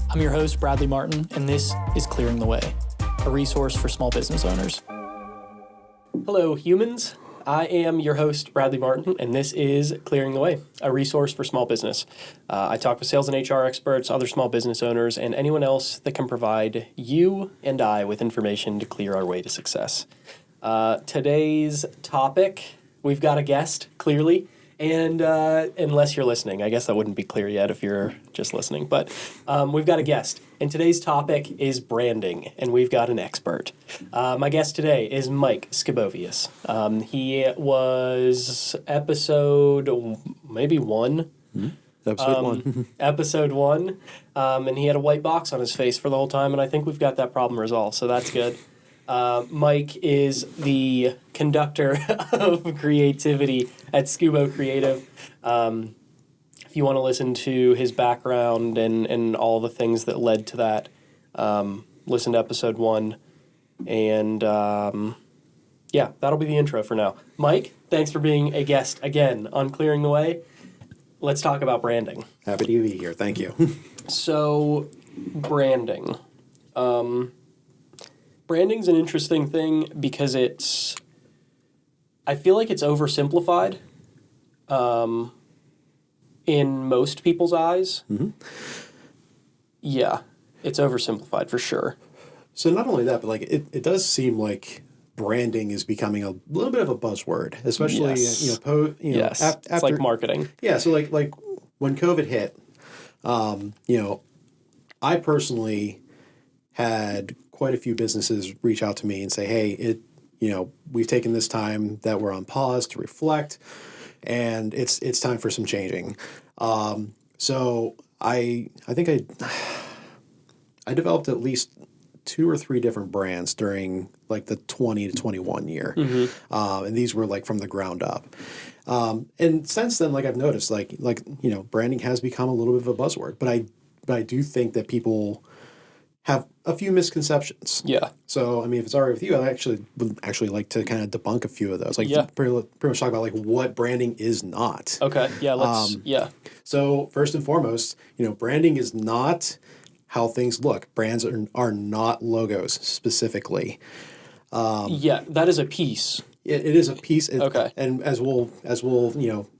I'm your host, Bradley Martin, and this is Clearing the Way, a resource for small business owners. Hello, humans. I am your host, Bradley Martin, and this is Clearing the Way, a resource for small business. I talk with sales and HR experts, other small business owners, and anyone else that can provide you and I with information to clear our way to success. Today's topic, we've got a guest, clearly. And unless you're listening, I guess that wouldn't be clear yet if you're just listening. But we've got a guest, and today's topic is branding, and we've got an expert. My guest today is Mike Skubovious. He was episode maybe one. Episode one. Episode one. And he had a white box on his face for the whole time, and I think we've got that problem resolved, so that's good. Mike is the conductor of creativity at Skubo Creative. If you want to listen to his background and all the things that led to that, listen to episode one. And yeah, that'll be the intro for now. Mike, thanks for being a guest again on Clearing the Way. Let's talk about branding. Happy to be here. Thank you. So, branding. Branding's an interesting thing because I feel like it's oversimplified in most people's eyes. Mm-hmm. Yeah, it's oversimplified for sure. So not only that, but like it does seem like branding is becoming a little bit of a buzzword, especially yes. After, it's like marketing. Yeah, so like when COVID hit, I personally had quite a few businesses reach out to me and say, hey, we've taken this time that we're on pause to reflect, and it's time for some changing. So I think I developed at least 2 or 3 different brands during like the 20 to 21 year. Mm-hmm. And these were like from the ground up. And since then, like I've noticed, branding has become a little bit of a buzzword, but I do think that people have a few misconceptions. Yeah. So, I mean, if it's all right with you, I would actually like to kind of debunk a few of those. Pretty much talk about like what branding is not. Okay. Yeah. Let's. So first and foremost, branding is not how things look. Brands are not logos specifically. That is a piece. It is a piece. Okay. And as we'll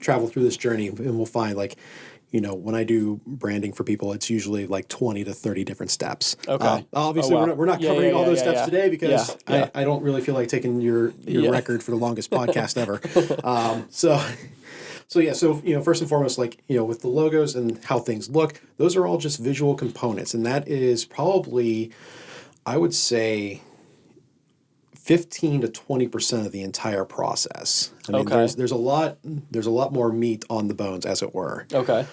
travel through this journey, and we'll find when I do branding for people, it's usually like 20 to 30 different steps. Okay. Obviously, we're not covering all those steps today because I don't really feel like taking your record for the longest podcast ever. So first and foremost, with the logos and how things look, those are all just visual components. And that is probably, I would say, 15 to 20% of the entire process. I mean, there's a lot more meat on the bones, as it were. Okay.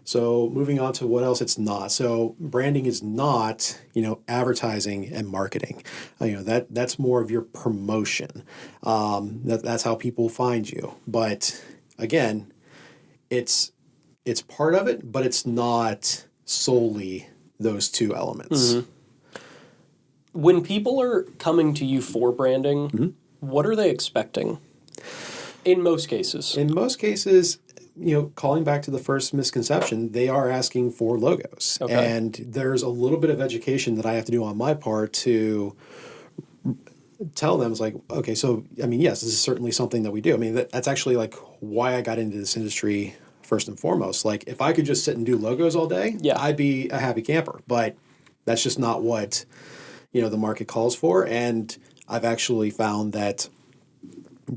So moving on to what else it's not. So branding is not, advertising and marketing. That's more of your promotion. That's how people find you. But again, it's part of it, but it's not solely those two elements. Mm-hmm. When people are coming to you for branding, mm-hmm. what are they expecting? In most cases. In most cases, calling back to the first misconception, they are asking for logos. Okay. And there's a little bit of education that I have to do on my part to tell them, it's like, okay, so, I mean, yes, this is certainly something that we do. I mean, that's actually like why I got into this industry first and foremost. Like, if I could just sit and do logos all day, I'd be a happy camper. But that's just not what the market calls for. And I've actually found that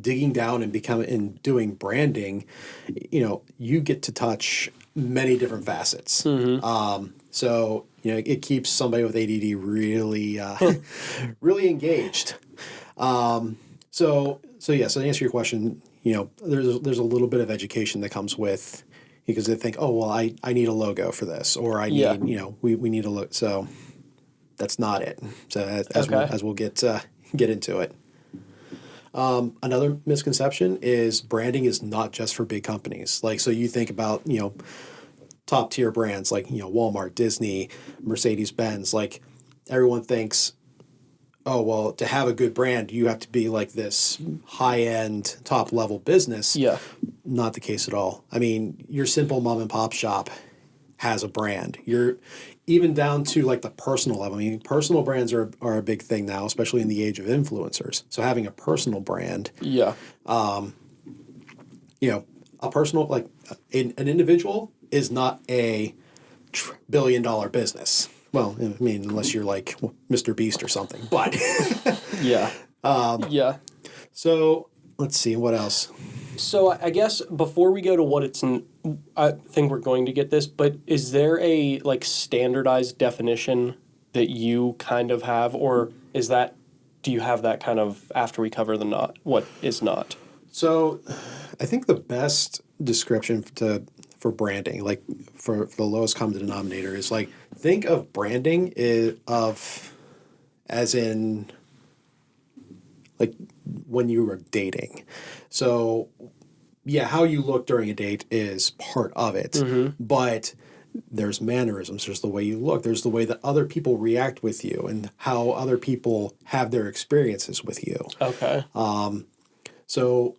digging down and doing branding, you get to touch many different facets. Mm-hmm. So it keeps somebody with ADD really, really engaged. So to answer your question, there's a little bit of education that comes with, because they think, oh, well, I need a logo for this, or I need, we need a logo. So that's not it. So as we'll get into it. Another misconception is branding is not just for big companies. Like, so you think about, top tier brands like, Walmart, Disney, Mercedes-Benz, like everyone thinks, oh, well, to have a good brand, you have to be like this high-end, top-level business. Yeah. Not the case at all. I mean, your simple mom-and-pop shop has a brand. You're even down to like the personal level. I mean, personal brands are a big thing now, especially in the age of influencers. So having a personal brand, Yeah. a personal, like an individual is not a billion-dollar business. Well, I mean, unless you're like Mr. Beast or something. But Yeah. Yeah. so let's see what else. So I guess before we go to what I think we're going to get this, but is there a like standardized definition that you kind of have, or do you have that kind of after we cover what is not? So I think the best description for branding, like for the lowest common denominator, is like think of branding as in like when you were dating. So yeah, how you look during a date is part of it, but there's mannerisms, there's the way you look, there's the way that other people react with you and how other people have their experiences with you. Okay. So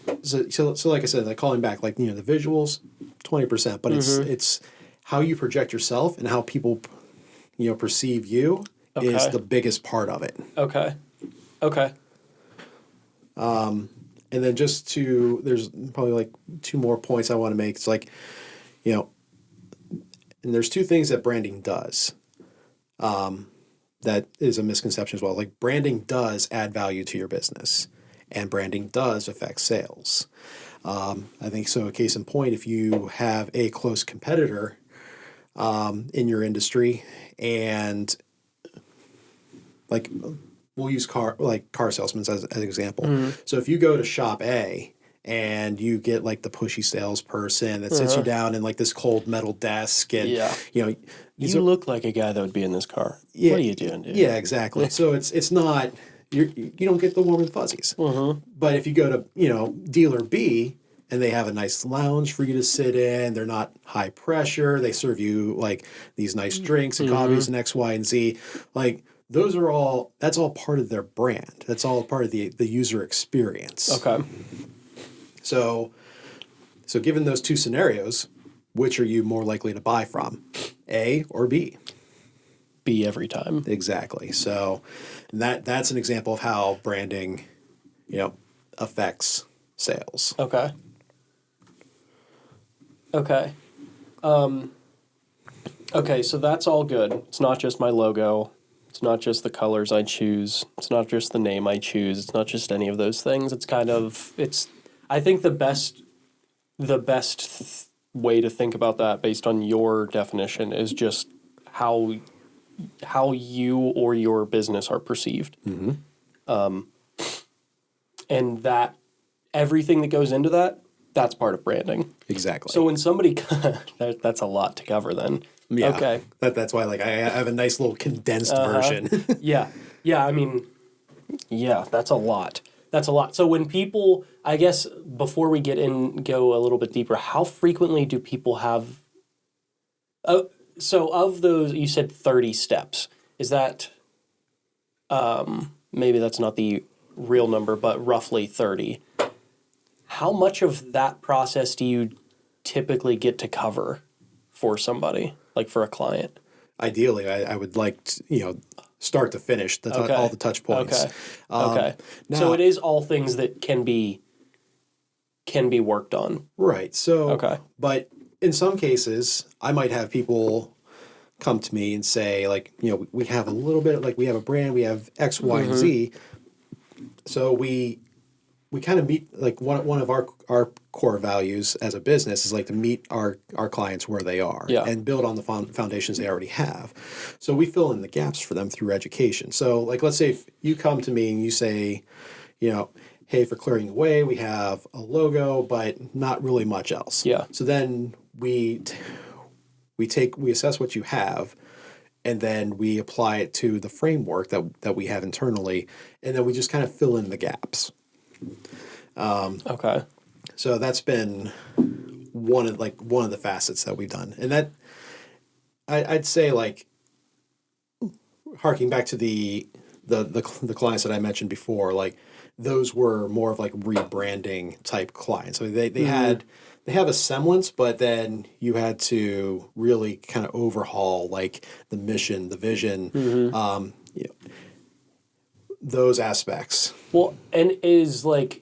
like I said, like calling back, like, the visuals, 20%, but it's how you project yourself and how people, perceive you is the biggest part of it. Okay. Okay. And then there's probably like two more points I want to make. It's like, and there's two things that branding does. That is a misconception as well. Like branding does add value to your business, and branding does affect sales. I think so. A case in point, if you have a close competitor in your industry, and like we'll use car salesmen as an example. So if you go to shop A and you get like the pushy salesperson that sits you down in like this cold metal desk, and you look like a guy that would be in this car. Yeah, what are you doing, dude? Yeah, exactly. So it's not you don't get the warm and fuzzies. But if you go to dealer B and they have a nice lounge for you to sit in, they're not high pressure. They serve you like these nice drinks and coffees and X, Y, and Z. Like that's all part of their brand. That's all part of the user experience. Okay. So given those two scenarios, which are you more likely to buy from? A or B? B every time. Exactly. So that's an example of how branding, affects sales. Okay. Okay. Okay, so that's all good. It's not just my logo. It's not just the colors I choose. It's not just the name I choose. It's not just any of those things. I think the best way to think about that based on your definition is just how you or your business are perceived. And that everything that goes into that's part of branding. Exactly. So when somebody that's a lot to cover then. Yeah. Okay. That's why I have a nice little condensed version. Yeah. I mean, yeah, that's a lot. That's a lot. So when people, I guess, before we go a little bit deeper, how frequently do people have? So of those, you said 30 steps. Is that? Maybe that's not the real number, but roughly 30. How much of that process do you typically get to cover for somebody, like for a client? Ideally, I would like to, start to finish all the touch points. Okay. Now, so it is all things that can be worked on. Right. So, but in some cases, I might have people come to me and say, like, we have a little bit, like we have a brand, we have X, Y, and Z. So we kind of meet, like one of our core values as a business is like to meet our clients where they are and build on the foundations they already have. So we fill in the gaps for them through education. So like, let's say if you come to me and you say, hey, for Clearing the Way, we have a logo, but not really much else. Yeah. So then we assess what you have, and then we apply it to the framework that we have internally, and then we just kind of fill in the gaps. Okay. So that's been one of the facets that we've done, and that I'd say, like, harking back to the clients that I mentioned before, like those were more of like rebranding type clients. So they have a semblance, but then you had to really kind of overhaul like the mission, the vision, those aspects. Well, and is the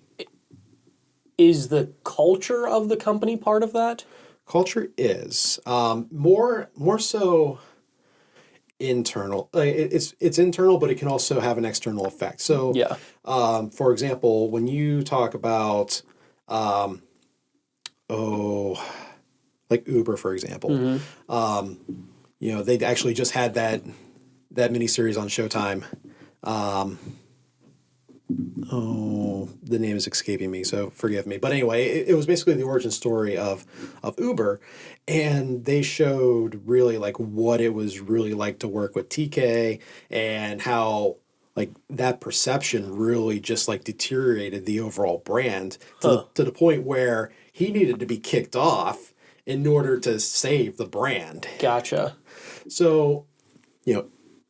culture of the company part of that? Culture is more so internal. It's internal, but it can also have an external effect. So, Yeah. For example, when you talk about, like Uber, for example, they actually just had that miniseries on Showtime. The name is escaping me, so forgive me. But anyway, it was basically the origin story of Uber, and they showed really like what it was really like to work with TK and how like that perception really just like deteriorated the overall brand to the point where he needed to be kicked off in order to save the brand. Gotcha. So,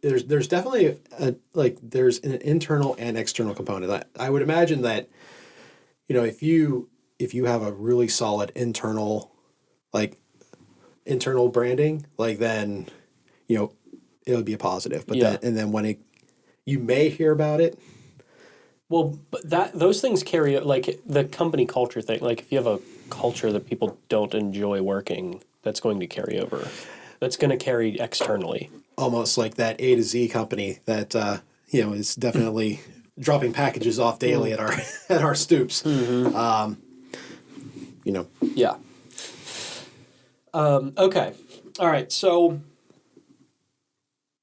there's definitely there's an internal and external component. I would imagine that, if you have a really solid internal branding, then, it would be a positive. But then when you may hear about it. Well, but those things carry, like the company culture thing. Like if you have a culture that people don't enjoy working, that's going to carry over. That's going to carry externally. Almost like that A to Z company that is definitely dropping packages off daily at our stoops. Mm-hmm. Yeah. Okay. All right. So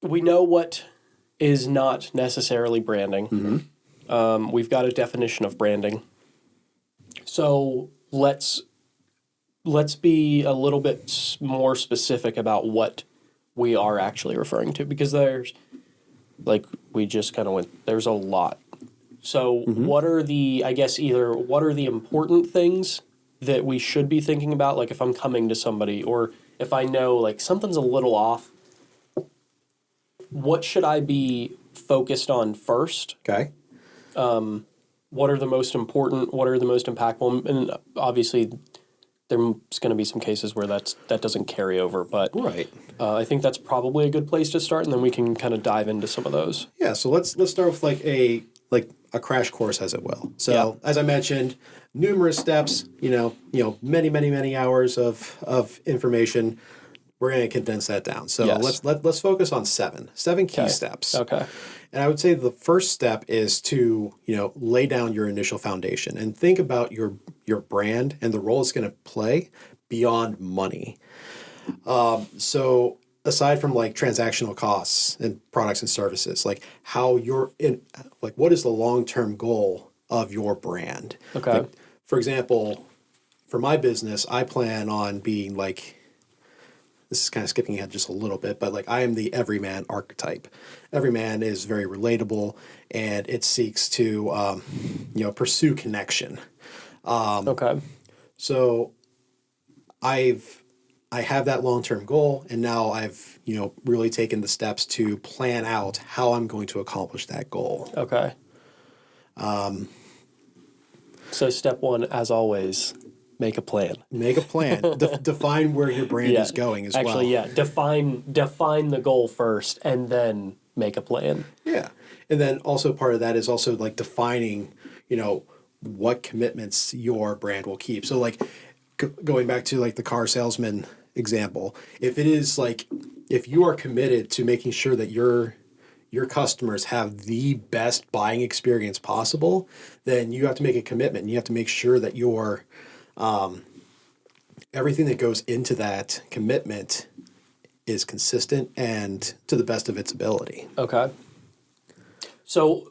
we know what is not necessarily branding. Mm-hmm. We've got a definition of branding. So let's be a little bit more specific about what we are actually referring to, because there's, like we just kind of went, there's a lot. So what are the important things that we should be thinking about? Like if I'm coming to somebody, or if I know like something's a little off, what should I be focused on first? Okay. What are the most important? What are the most impactful? And obviously, there's going to be some cases where that doesn't carry over. But right. I think that's probably a good place to start, and then we can kind of dive into some of those. Yeah. So let's start with like a crash course, as it will. So as I mentioned, numerous steps. Many hours of information. We're going to condense that down. So let's focus on seven key steps. Okay. And I would say the first step is to, lay down your initial foundation and think about your brand and the role it's going to play beyond money. So aside from like transactional costs and products and services, like how what is the long-term goal of your brand? Okay. Like, for example, for my business, I plan on being like, this is kind of skipping ahead just a little bit, but like I am the everyman archetype. Everyman is very relatable, and it seeks to, pursue connection. Okay. So I have that long-term goal, and now I've, really taken the steps to plan out how I'm going to accomplish that goal. Okay. So step one, as always, make a plan. Make a plan. Define where your brand is going as well. Actually, define the goal first, and then make a plan. Yeah. And then also part of that is also like defining, what commitments your brand will keep. So like going back to like the car salesman example, if it is like, if you are committed to making sure that your customers have the best buying experience possible, then you have to make a commitment. You have to make sure that your everything that goes into that commitment is consistent and to the best of its ability. Okay. So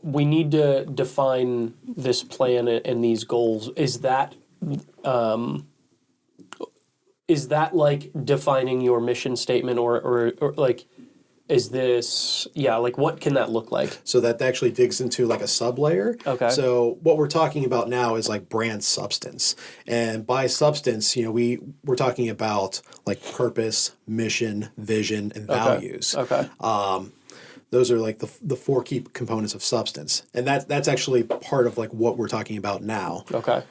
we need to define this plan and these goals. Is that like defining your mission statement or like, is this, like what can that look like? So that actually digs into like a sub-layer. Okay. So what we're talking about now is like brand substance. And by substance, we're talking about like purpose, mission, vision, and values. Okay. those are like the four key components of substance, and that's actually part of like what we're talking about now. Okay.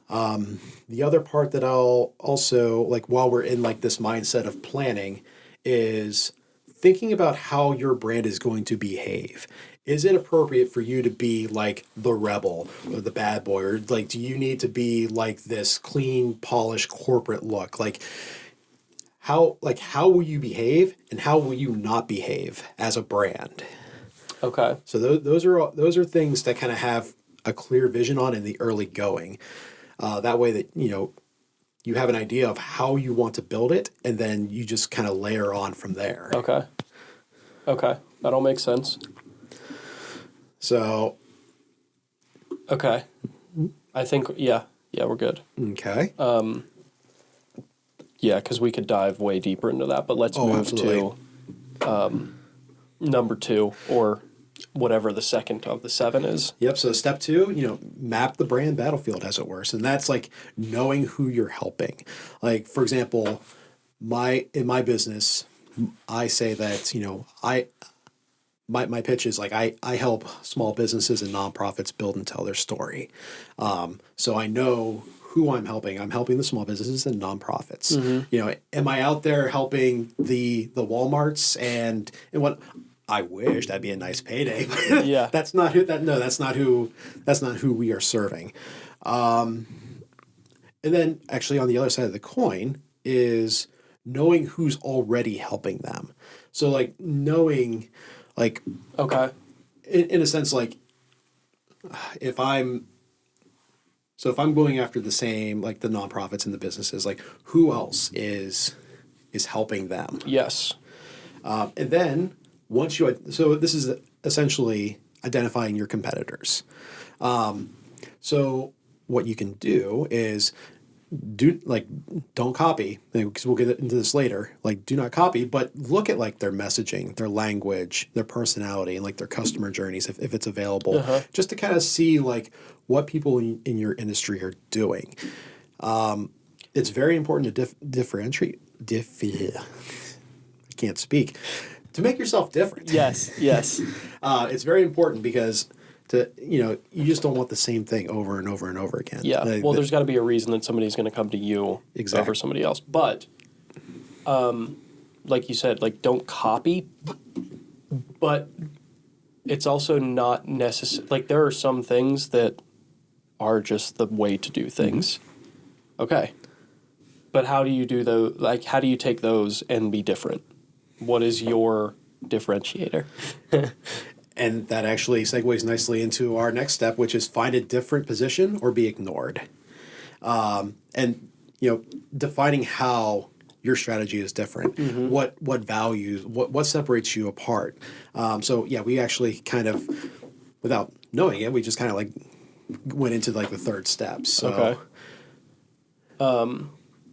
The other part that I'll also like while we're in like this mindset of planning is thinking about how your brand is going to behave. Is it appropriate for you to be like the rebel or the bad boy, or like do you need to be like this clean, polished corporate look? How will you behave and how will you not behave as a brand? Okay. So those are things that kind of have a clear vision on in the early going. That way that, you have an idea of how you want to build it, and then you just kind of layer on from there. Okay. That all makes sense. So. Okay. I think, yeah, we're good. Okay. Yeah, because we could dive way deeper into that, but let's move absolutely. to number 2, or whatever the second of the 7 is. Yep. So step 2, map the brand battlefield, as it were. And that's like knowing who you're helping. Like, for example, in my business, I say that, my pitch is like I help small businesses and nonprofits build and tell their story. So I know who I'm helping. I'm helping the small businesses and nonprofits. Mm-hmm. Am I out there helping the Walmarts and what? I wish that'd be a nice payday. Yeah. That's not who we are serving. And then actually on the other side of the coin is knowing who's already helping them. So like knowing like, okay, in a sense, like if I'm going after the same, like the nonprofits and the businesses, like who else is helping them? Yes. And then so this is essentially identifying your competitors. So what you can do is don't copy, because we'll get into this later. Like, do not copy, but look at like their messaging, their language, their personality, and like their customer journeys if it's available, just to kind of see like what people in your industry are doing. It's very important to differentiate. I can't speak. To make yourself different. Yes. It's very important because you just don't want the same thing over and over and over again. Yeah. There's got to be a reason that somebody's going to come to you over somebody else. But, like you said, like don't copy. But it's also not necessary. Like there are some things that are just the way to do things. Mm-hmm. Okay. But how do you do those? Like, how do you take those and be different? What is your differentiator? And that actually segues nicely into our next step, which is find a different position or be ignored. And defining how your strategy is different, mm-hmm. what values, what separates you apart. So we actually kind of, without knowing it, we just kind of like went into like the third step. So.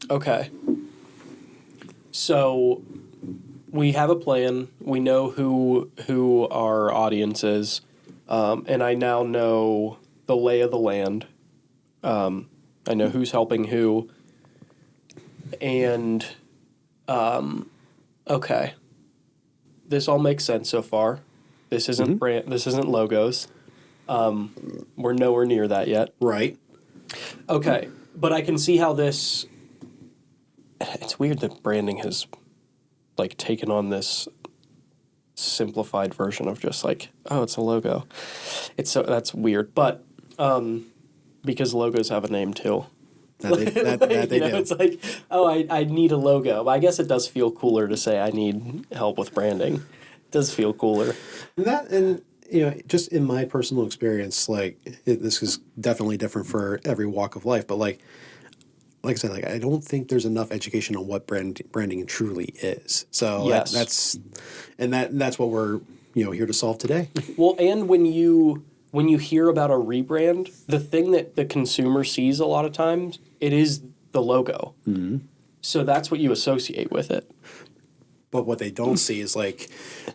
Okay. So we have a plan. We know who our audience is, and I now know the lay of the land. I know who's helping who, and okay, this all makes sense so far. This isn't mm-hmm. brand. This isn't logos. We're nowhere near that yet. Right. Okay, but I can see how this. It's weird that branding has like taken on this simplified version of just like, oh, it's a logo. That's weird, but because logos have a name too. That they do. It's like, oh, I need a logo. I guess it does feel cooler to say I need help with branding. It does feel cooler. And just in my personal experience, like this is definitely different for every walk of life, but like I said, like I don't think there's enough education on what branding truly is. So yes. that's what we're here to solve today. Well, and when you hear about a rebrand, the thing that the consumer sees a lot of times, it is the logo. Mm-hmm. So that's what you associate with it. But what they don't see is like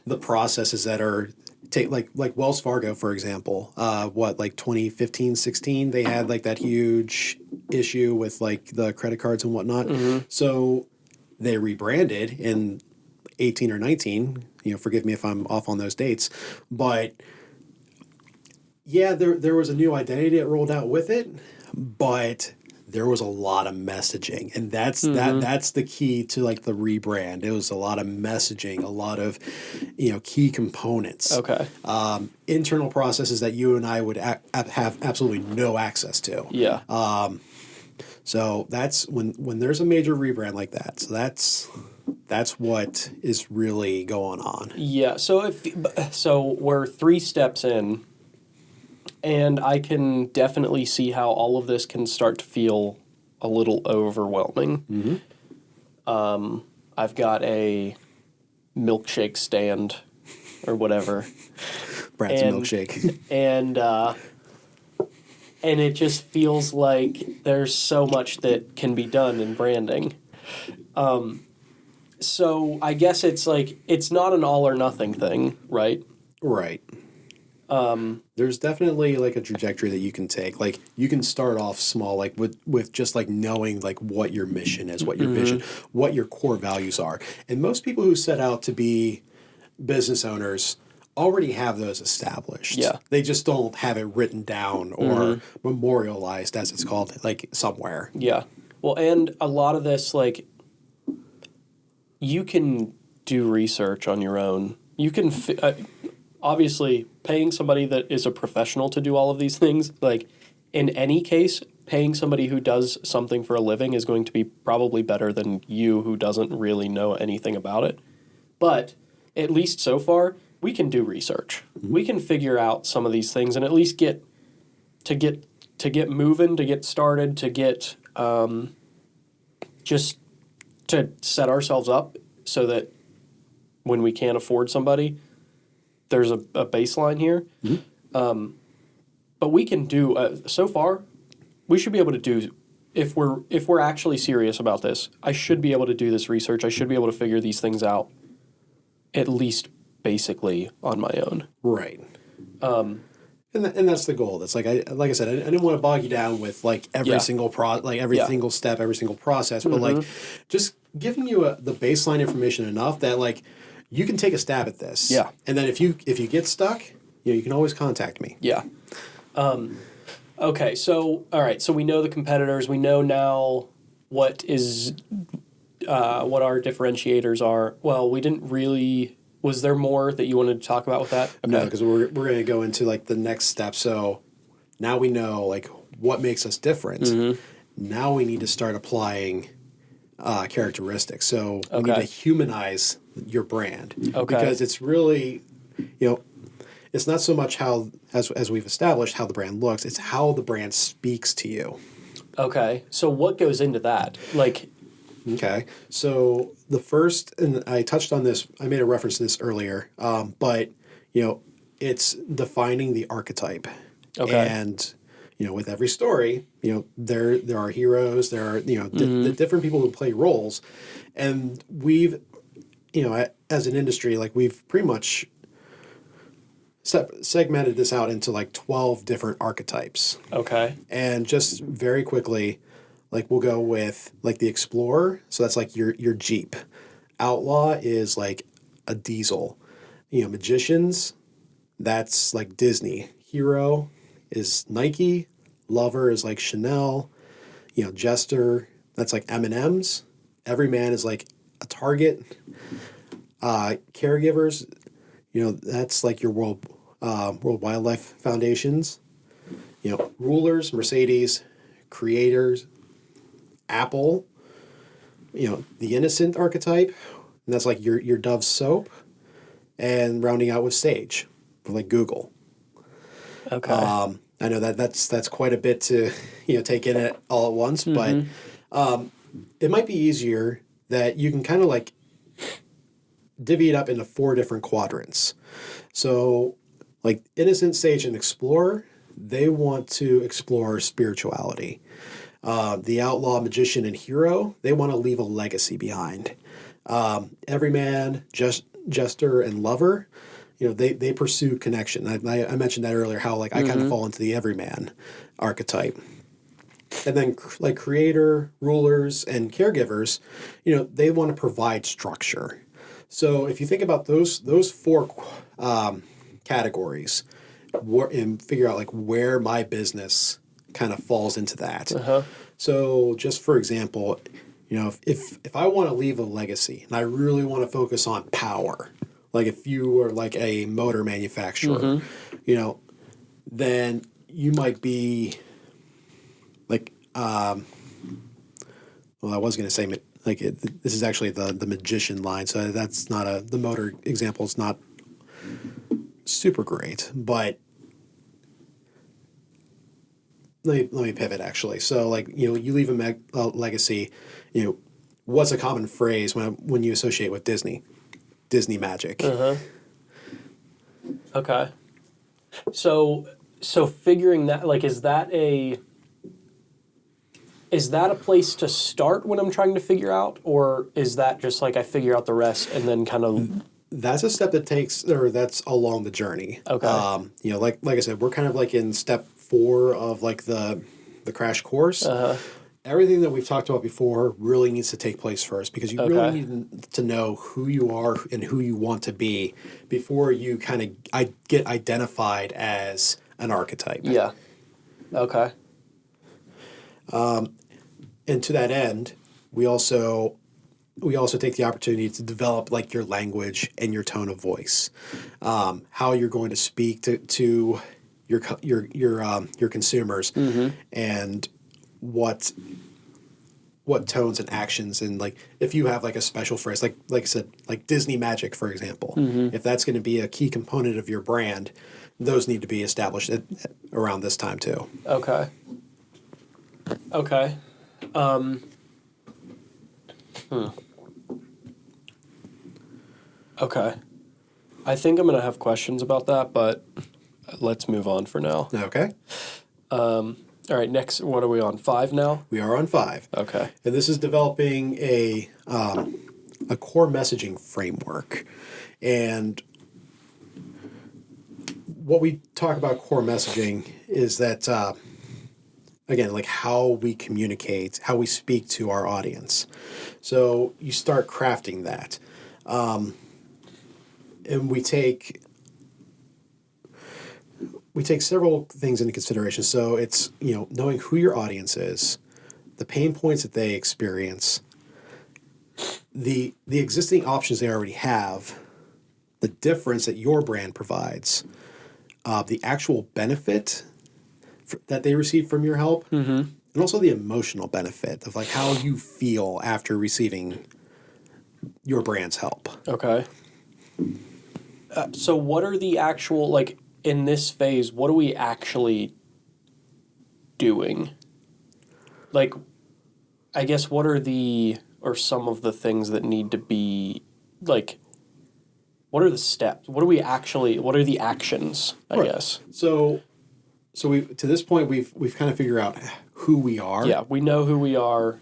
the processes that are like Wells Fargo, for example, 2015, 16, they had like that huge issue with like the credit cards and whatnot. Mm-hmm. So they rebranded in 18 or 19. Forgive me if I'm off on those dates, but yeah, there was a new identity that rolled out with it, but there was a lot of messaging, and that's the key to like the rebrand. It was a lot of messaging, a lot of key components. Okay. Internal processes that you and I would have absolutely no access to. Yeah. So that's when there's a major rebrand like that. So that's what is really going on. Yeah. So we're 3 steps in. And I can definitely see how all of this can start to feel a little overwhelming. I've got a milkshake stand or whatever. Brad's milkshake. And it just feels like there's so much that can be done in branding. So I guess it's not an all or nothing thing, right? Right. There's definitely like a trajectory that you can take. Like you can start off small, like with just like knowing like what your mission is, what your vision, what your core values are. And most people who set out to be business owners already have those established. Yeah. They just don't have it written down or memorialized, as it's called, like somewhere. Yeah. Well, and a lot of this, like, you can do research on your own. You can obviously, paying somebody that is a professional to do all of these things, like, in any case, paying somebody who does something for a living is going to be probably better than you who doesn't really know anything about it. But at least so far, we can do research. We can figure out some of these things and at least get moving, to get started, to get just to set ourselves up so that when we can't afford somebody, there's a baseline here. But we can do, so far, we should be able to do, if we're actually serious about this, I should be able to do this research. I should be able to figure these things out, at least basically on my own. Right. And that's the goal. That's like I said, I didn't want to bog you down with like every single single step, every single process, but like just giving you the baseline information enough that like you can take a stab at this. Yeah. And then if you get stuck, you can always contact me. Yeah. Okay. So all right. So we know the competitors. We know now what our differentiators are. Well, we didn't really. Was there more that you wanted to talk about with that? Okay. No, because we're going to go into like the next step. So now we know like what makes us different. Now we need to start applying characteristics. So we need to humanize your brand. Okay. Because it's really, it's not so much how, as we've established, how the brand looks. It's how the brand speaks to you. Okay. So what goes into that? Like. Okay. So the first, and I touched on this, I made a reference to this earlier, but, it's defining the archetype. Okay. And, with every story, there are heroes, there are, the different people who play roles. And we've, as an industry, like we've pretty much segmented this out into like 12 different archetypes. Okay. And just very quickly, like we'll go with like the Explorer, so that's like your Jeep. Outlaw is like a diesel. Magicians, that's like Disney. Hero is Nike. Lover is like Chanel. Jester, that's like M&M's. Everyman is like a Target. Caregivers, that's like your World Wildlife Foundations. Rulers, Mercedes. Creators, Apple, the innocent archetype, and that's like your Dove soap, and rounding out with Sage, for like Google. Okay. I know that's quite a bit to take in it all at once, but it might be easier that you can kind of like divvy it up into 4 different quadrants. So like innocent, sage, and explorer, they want to explore spirituality. The outlaw, magician, and hero, they want to leave a legacy behind. Everyman, jester, and lover, they pursue connection. I mentioned that earlier, how like I kind of fall into the everyman archetype. And then like creator, rulers, and caregivers, they want to provide structure. So if you think about those four categories, and figure out like where my business kind of falls into that. So just for example, if I want to leave a legacy and I really want to focus on power, like if you were like a motor manufacturer, then you might be like, well, I was going to say like this is actually the magician line, so that's not the motor example is not super great, but let me pivot actually. So like, you leave a legacy, what's a common phrase when you associate with Disney? Disney magic. Okay. So figuring that, like, is that a place to start when I'm trying to figure out, or is that just like I figure out the rest and then kind of... That's a step that's along the journey. Okay. Like I said, we're kind of like in step 4 of like the crash course. Everything that we've talked about before really needs to take place first, because you really need to know who you are and who you want to be before you kind of get identified as an archetype. Yeah. Okay. And to that end, we also take the opportunity to develop like your language and your tone of voice, how you're going to speak to your consumers, and what tones and actions, and like if you have like a special phrase, like I said, like Disney magic, for example, if that's going to be a key component of your brand, those need to be established around this time too. Okay. Okay. I think I'm going to have questions about that, but let's move on for now. Okay. All right, next, what are we on? 5 now? We are on 5. Okay. And this is developing a core messaging framework. And what we talk about core messaging is that, again, like how we communicate, how we speak to our audience. So you start crafting that. And we take several things into consideration. So it's, knowing who your audience is, the pain points that they experience, the existing options they already have, the difference that your brand provides, the actual benefit that they receive from your help, and also the emotional benefit of like how you feel after receiving your brand's help. Okay. So what are the actual, like, in this phase, what are we actually doing? Like, I guess what are some of the things that need to be, like, what are the steps? What are the actions, I guess? So we, to this point, we've kind of figured out who we are. Yeah, we know who we are.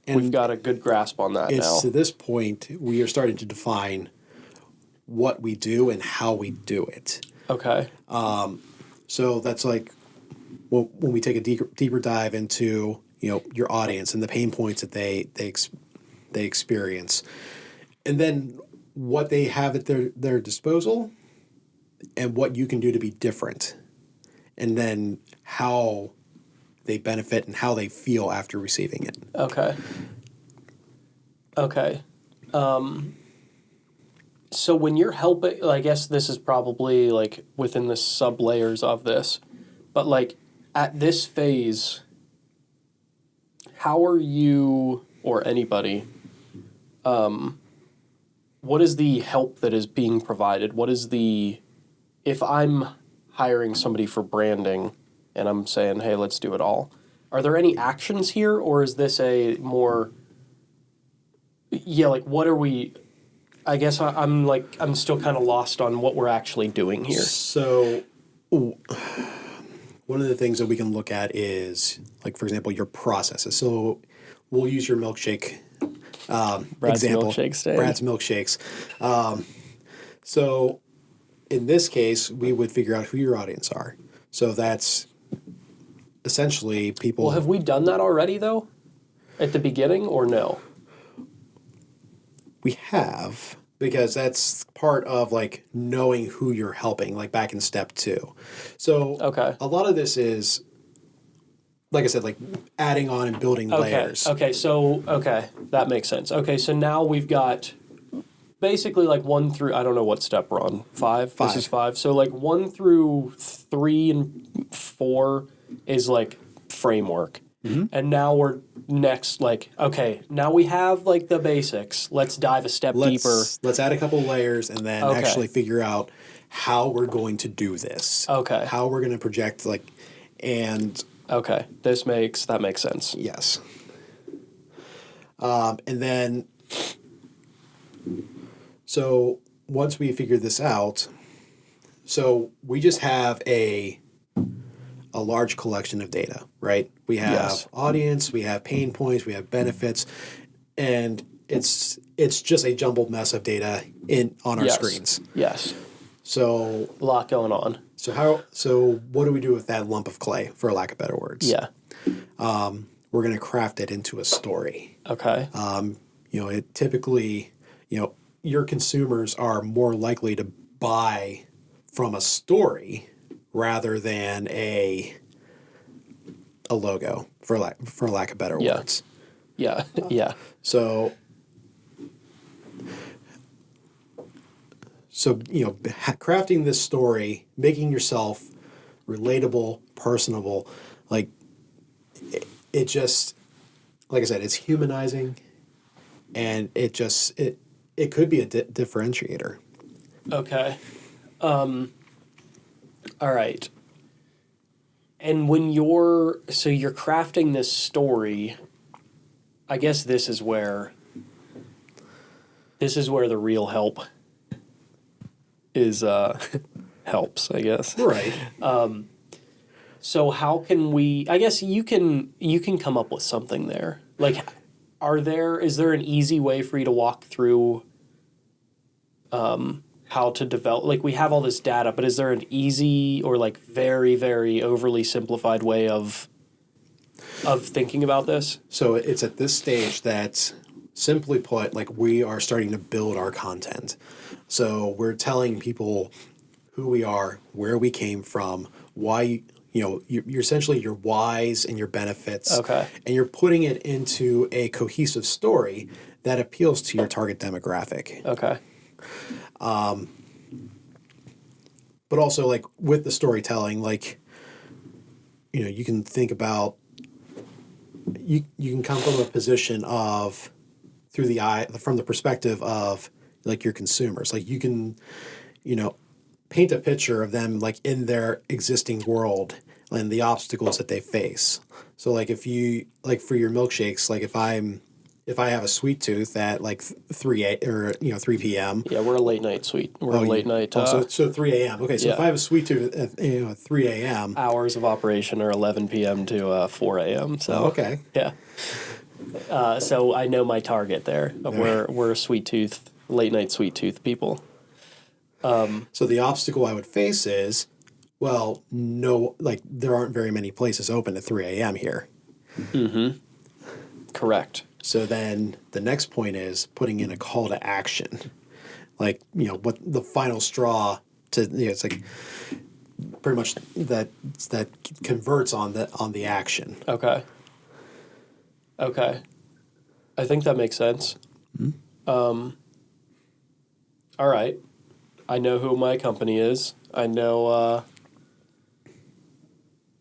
And we've got a good grasp on that now. To this point, we are starting to define what we do and how we do it. Okay. So that's like when we take a deeper dive into your audience and the pain points that they experience, and then what they have at their disposal, and what you can do to be different, and then how they benefit and how they feel after receiving it. Okay. So when you're helping, I guess this is probably like within the sub layers of this, but like at this phase, how are you or anybody, what is the help that is being provided? If I'm hiring somebody for branding and I'm saying, hey, let's do it all, are there any actions here, or is this a more, like what are we... I guess I'm still kind of lost on what we're actually doing here. So one of the things that we can look at is, like, for example, your processes. So we'll use your milkshake Brad's example. Milkshake stand. Brad's Milkshakes. So in this case, we would figure out who your audience are. So that's essentially people... Well, have we done that already, though? At the beginning, or no? We have. because that's part of like knowing who you're helping, like back in step 2. So a lot of this is, like I said, like adding on and building layers. Okay, so that makes sense. Okay, so now we've got basically like 1 through, I don't know what step we're on. 5? This is 5. So like 1 through 3 and 4 is like framework. Mm-hmm. And now we're next, like, okay, now we have like the basics. Let's dive a step deeper. Let's add a couple layers and then actually figure out how we're going to do this. Okay. How we're going to project, like, and... Okay, that makes sense. Yes. And then, so once we figure this out, so we just have a large collection of data, right? We have audience, we have pain points, we have benefits, and it's just a jumbled mess of data on our screens. Yes. So a lot going on. So what do we do with that lump of clay, for lack of better words? Yeah. We're going to craft it into a story. Okay. It typically, your consumers are more likely to buy from a story rather than a logo, for lack of better words. Yeah. Yeah. So crafting this story, making yourself relatable, personable, like it just, like I said, it's humanizing, and it could be a differentiator. Okay. All right. And when you're crafting this story, I guess this is where the real help is helps, I guess. Right. So how can we, I guess you can come up with something there. Like, is there an easy way for you to walk through how to develop, like, we have all this data, but is there an easy or like very, very overly simplified way of thinking about this? So it's at this stage that, simply put, like, we are starting to build our content. So we're telling people who we are, where we came from, why, you're essentially your whys and your benefits. Okay. And you're putting it into a cohesive story that appeals to your target demographic. Okay. But also, like, with the storytelling, like, you can think about, you can come from a position of, from the perspective of, like, your consumers. Like, you can, paint a picture of them, like, in their existing world and the obstacles that they face. So, like, if you, like, for your milkshakes, like, if I have a sweet tooth at like 3 p.m. Yeah, we're a late night sweet. We're a late night. So 3 a.m. Okay, so if I have a sweet tooth at 3 a.m. Hours of operation are 11 p.m. to 4 a.m. So okay. Yeah. So I know my target there. We're a sweet tooth, late night sweet tooth people. So the obstacle I would face is, well, no, like, there aren't very many places open at 3 a.m. here. Mm-hmm. Correct. So then the next point is putting in a call to action. Like, what the final straw to, it's like pretty much that converts on the action. Okay. I think that makes sense. Mm-hmm. All right. I know who my company is. I know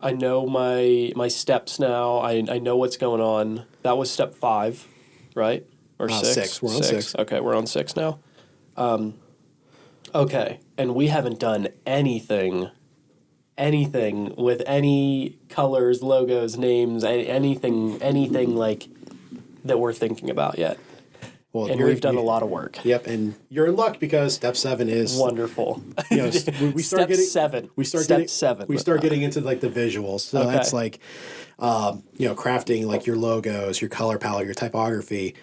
my steps now. I know what's going on. That was step 5, right? Or 6? 6. We're on 6. Okay, we're on 6 now. Okay, and we haven't done anything with any colors, logos, names, anything like that we're thinking about yet. Well, and we've done a lot of work. Yep, and you're in luck because step 7 is wonderful. We start getting 7. We start getting into like the visuals. So that's like, crafting like your logos, your color palette, your typography,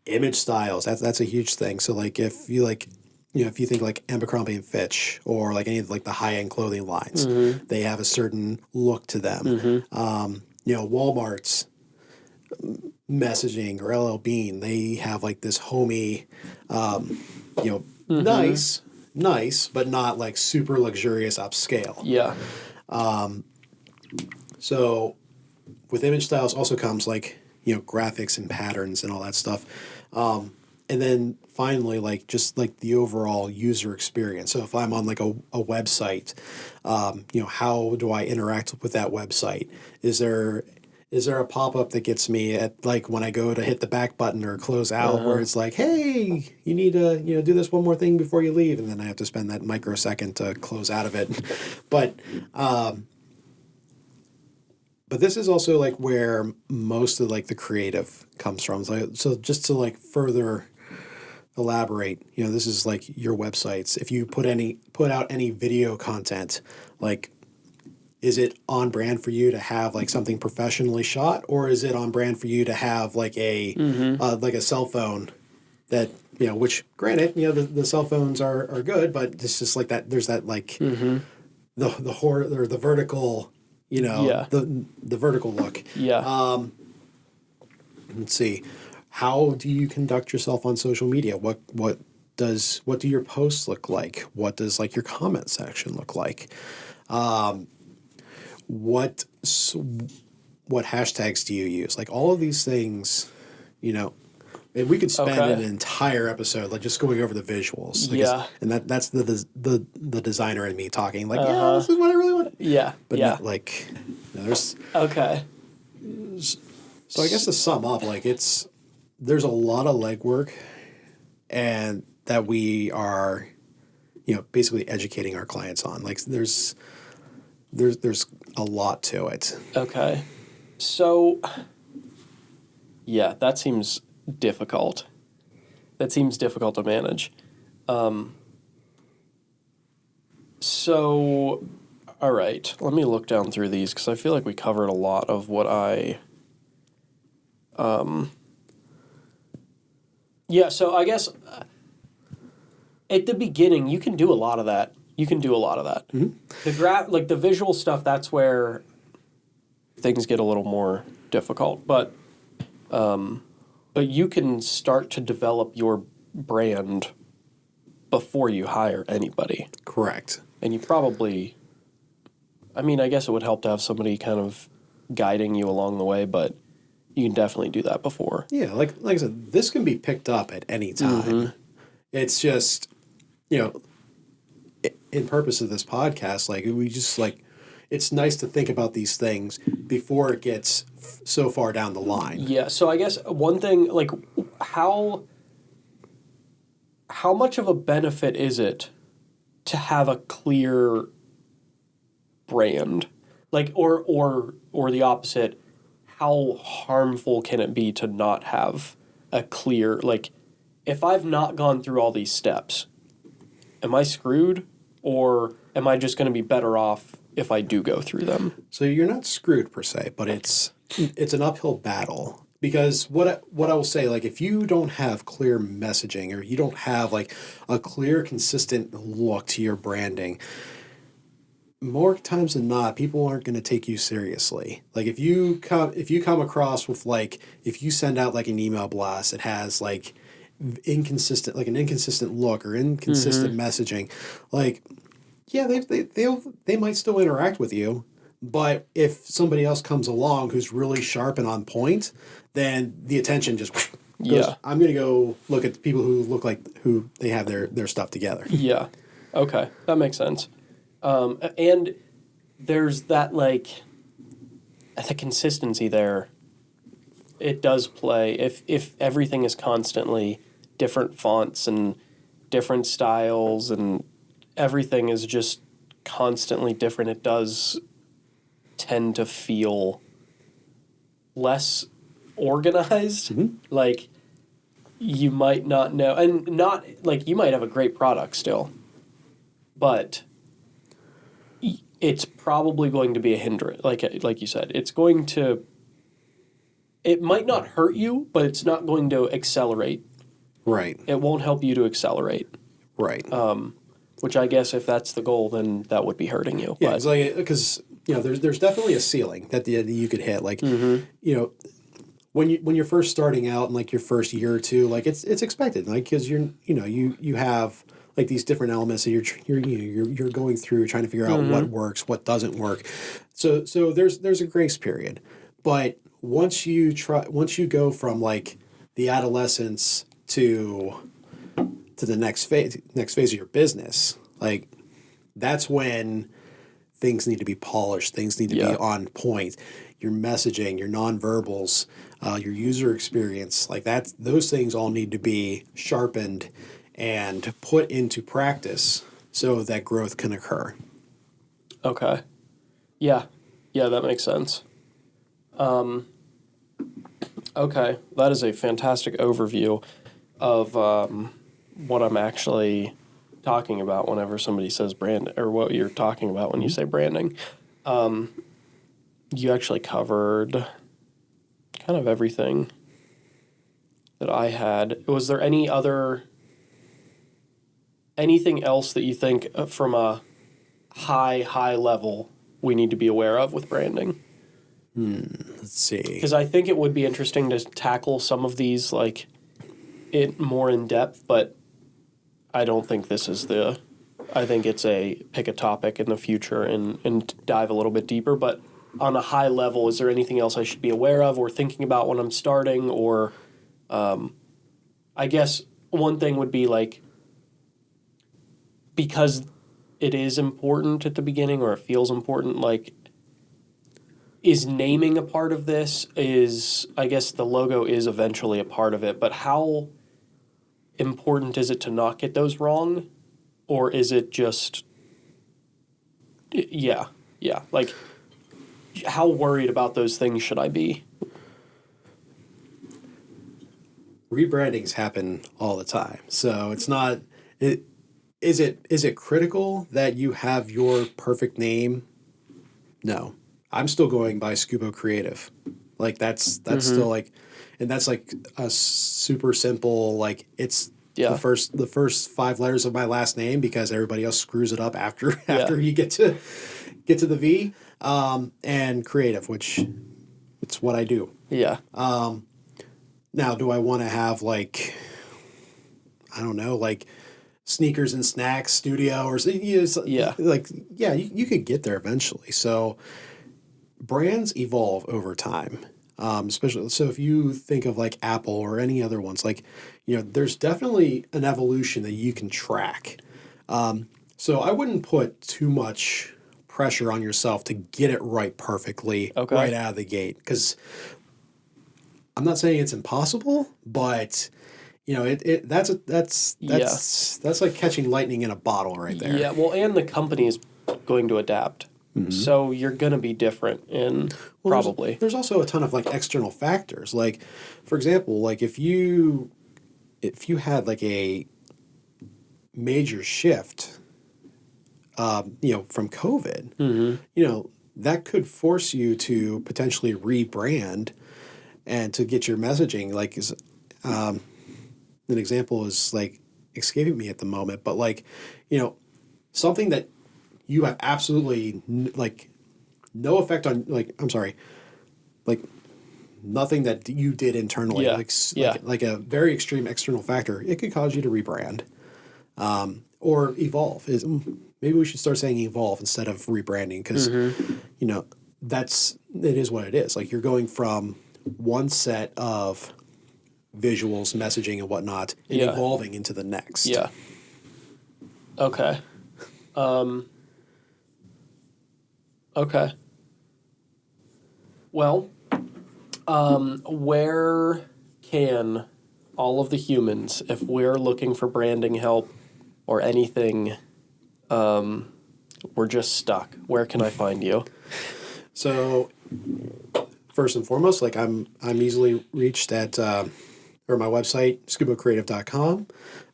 image styles. That's a huge thing. So like if you if you think like Abercrombie and Fitch or like any of like the high end clothing lines, mm-hmm. they have a certain look to them. Mm-hmm. Walmart's messaging or LL Bean, they have like this homey nice, but not like super luxurious upscale. Yeah. So with image styles also comes like, graphics and patterns and all that stuff. And then finally, like just like the overall user experience. So if I'm on like a website, how do I interact with that website? Is there a pop-up that gets me at like when I go to hit the back button or close out where it's like, hey, you need to do this one more thing before you leave, and then I have to spend that microsecond to close out of it. But this is also like where most of like the creative comes from. So just to like further elaborate, this is like your websites. If you put out any video content, like, is it on brand for you to have like something professionally shot, or is it on brand for you to have like a like a cell phone that which granted the cell phones are good, but it's just like that. There's that like the or the vertical the vertical look. Yeah. Let's see. How do you conduct yourself on social media? What do your posts look like? What does like your comment section look like? What hashtags do you use? Like all of these things, and we could spend an entire episode like just going over the visuals. And that's the designer in me talking like, yeah, this is what I really want. Yeah. But not like there's okay. So I guess to sum up, like there's a lot of legwork, and that we are, basically educating our clients on. Like there's a lot to it. Okay. So, yeah, that seems difficult. That seems difficult to manage. So, all right, let me look down through these because I feel like we covered a lot of what I... Yeah, so I guess at the beginning, you can do a lot of that. Mm-hmm. The visual stuff, that's where things get a little more difficult. But you can start to develop your brand before you hire anybody. Correct. And you probably, I guess it would help to have somebody kind of guiding you along the way, but you can definitely do that before. Yeah, like I said, this can be picked up at any time. Mm-hmm. It's just, in purpose of this podcast, like we just like, it's nice to think about these things before it gets so far down the line. Yeah, so I guess one thing, like how much of a benefit is it to have a clear brand? Like, or the opposite, how harmful can it be to not have a clear, like, if I've not gone through all these steps, am I screwed, or am I just going to be better off if I do go through them? So you're not screwed per se, but it's an uphill battle. Because what I will say, like, if you don't have clear messaging, or you don't have like a clear, consistent look to your branding, more times than not, people aren't going to take you seriously. Like if you come across with like, if you send out like an email blast that has like an inconsistent look or inconsistent messaging, like, yeah, they might still interact with you, but if somebody else comes along who's really sharp and on point, then the attention just goes. Yeah. I'm going to go look at the people who look like who they have their stuff together. Yeah. Okay, that makes sense. And there's that, like, the consistency there. It does play. If everything is constantly different fonts and different styles and everything is just constantly different, it does tend to feel less organized. Mm-hmm. Like, you might not know, and not, like, you might have a great product still, but it's probably going to be a hindrance. Like you said, it might not hurt you, but it's not going to accelerate. Right. It won't help you to accelerate. Right. Which I guess if that's the goal, then that would be hurting you. Yeah, because there's definitely a ceiling that you could hit. Like, when you're first starting out in like your first year or two, like it's expected, like because you have like these different elements that you're going through trying to figure out what works, what doesn't work. So there's a grace period, but once you go from like the adolescence to the next phase of your business, like that's when things need to be polished, things need to be on point. Your messaging, your nonverbals, your user experience, like those things all need to be sharpened and put into practice so that growth can occur. Okay. Yeah. Yeah, that makes sense. Okay. That is a fantastic overview of what I'm actually talking about whenever somebody says brand, or what you're talking about when you say branding. You actually covered kind of everything that I had. Was there anything else that you think from a high level we need to be aware of with branding? Let's see. Because I think it would be interesting to tackle some of these like it more in depth, but I don't think this is I think it's pick a topic in the future and dive a little bit deeper. But on a high level, is there anything else I should be aware of or thinking about when I'm starting? Or I guess one thing would be like, because it is important at the beginning or it feels important, like, is naming a part of this? I guess the logo is eventually a part of it, but how important is it to not get those wrong? Or is it just, yeah, like, how worried about those things should I be? Rebrandings happen all the time. So it's not, is it critical that you have your perfect name? No. I'm still going by Scubo Creative. Like that's still like, and that's like a super simple, like it's the first 5 letters of my last name because everybody else screws it up after you get to the V, and Creative, which it's what I do. Yeah. Now, do I want to have like, I don't know, like Sneakers and Snacks Studio or you could get there eventually. So brands evolve over time. Especially so if you think of like Apple or any other ones, like, there's definitely an evolution that you can track. So I wouldn't put too much pressure on yourself to get it right perfectly right out of the gate, because I'm not saying it's impossible, but that's like catching lightning in a bottle right there. Yeah, well, and the company is going to adapt. So you're going to be different probably. There's also a ton of like external factors. Like, for example, like if you had like a major shift, from COVID, that could force you to potentially rebrand and to get your messaging. Like, an example is like escaping me at the moment, but like, something that you have absolutely like no effect on, like, I'm sorry, like nothing that you did internally, like a very extreme external factor, it could cause you to rebrand, or evolve. Maybe we should start saying evolve instead of rebranding, because it is what it is. Like, you're going from one set of visuals, messaging, and whatnot, and evolving into the next. Yeah. Okay. Okay. Well, where can all of the humans, if we're looking for branding help or anything, we're just stuck, where can I find you? So, first and foremost, like I'm easily reached at or my website, skubocreative.com.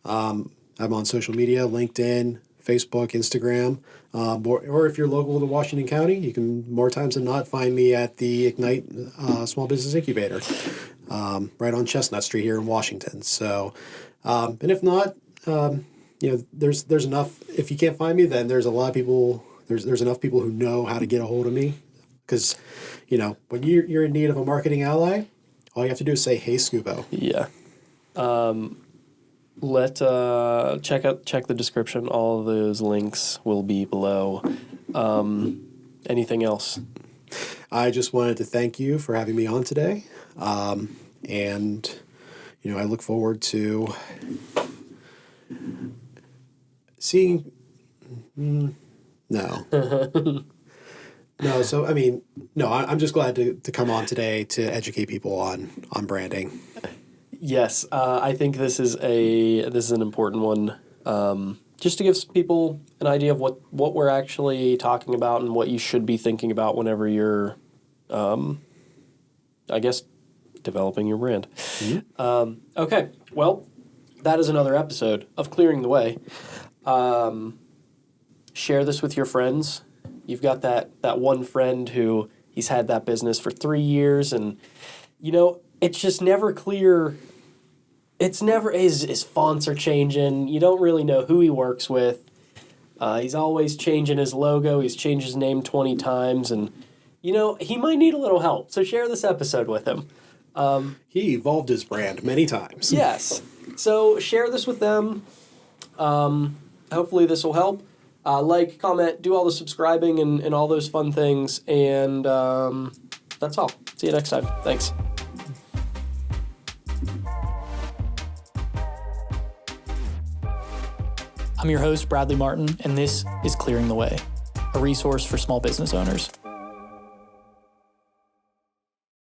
I'm on social media, LinkedIn, Facebook, Instagram, or if you're local to Washington County, you can more times than not find me at the Ignite Small Business Incubator, right on Chestnut Street here in Washington. So, and if not, there's enough. If you can't find me, then there's a lot of people. There's enough people who know how to get a hold of me, because when you're in need of a marketing ally, All you have to do is say, "Hey, Skubo." Yeah. Check the description. All of those links will be below. Anything else? I just wanted to thank you for having me on today. And, I look forward to seeing. No. No, so, I'm just glad to come on today to educate people on branding. Yes, I think this is an important one. Just to give people an idea of what we're actually talking about and what you should be thinking about whenever you're, developing your brand. Mm-hmm. Okay, well, that is another episode of Clearing the Way. Share this with your friends. You've got that one friend who he's had that business for 3 years, and it's just never clear. It's never his fonts are changing. You don't really know who he works with. He's always changing his logo. He's changed his name 20 times, and he might need a little help. So share this episode with him. He evolved his brand many times. Yes. So share this with them. Hopefully this will help. Like, comment, do all the subscribing and all those fun things. And that's all. See you next time. Thanks. I'm your host, Bradley Martin, and this is Clearing the Way, a resource for small business owners.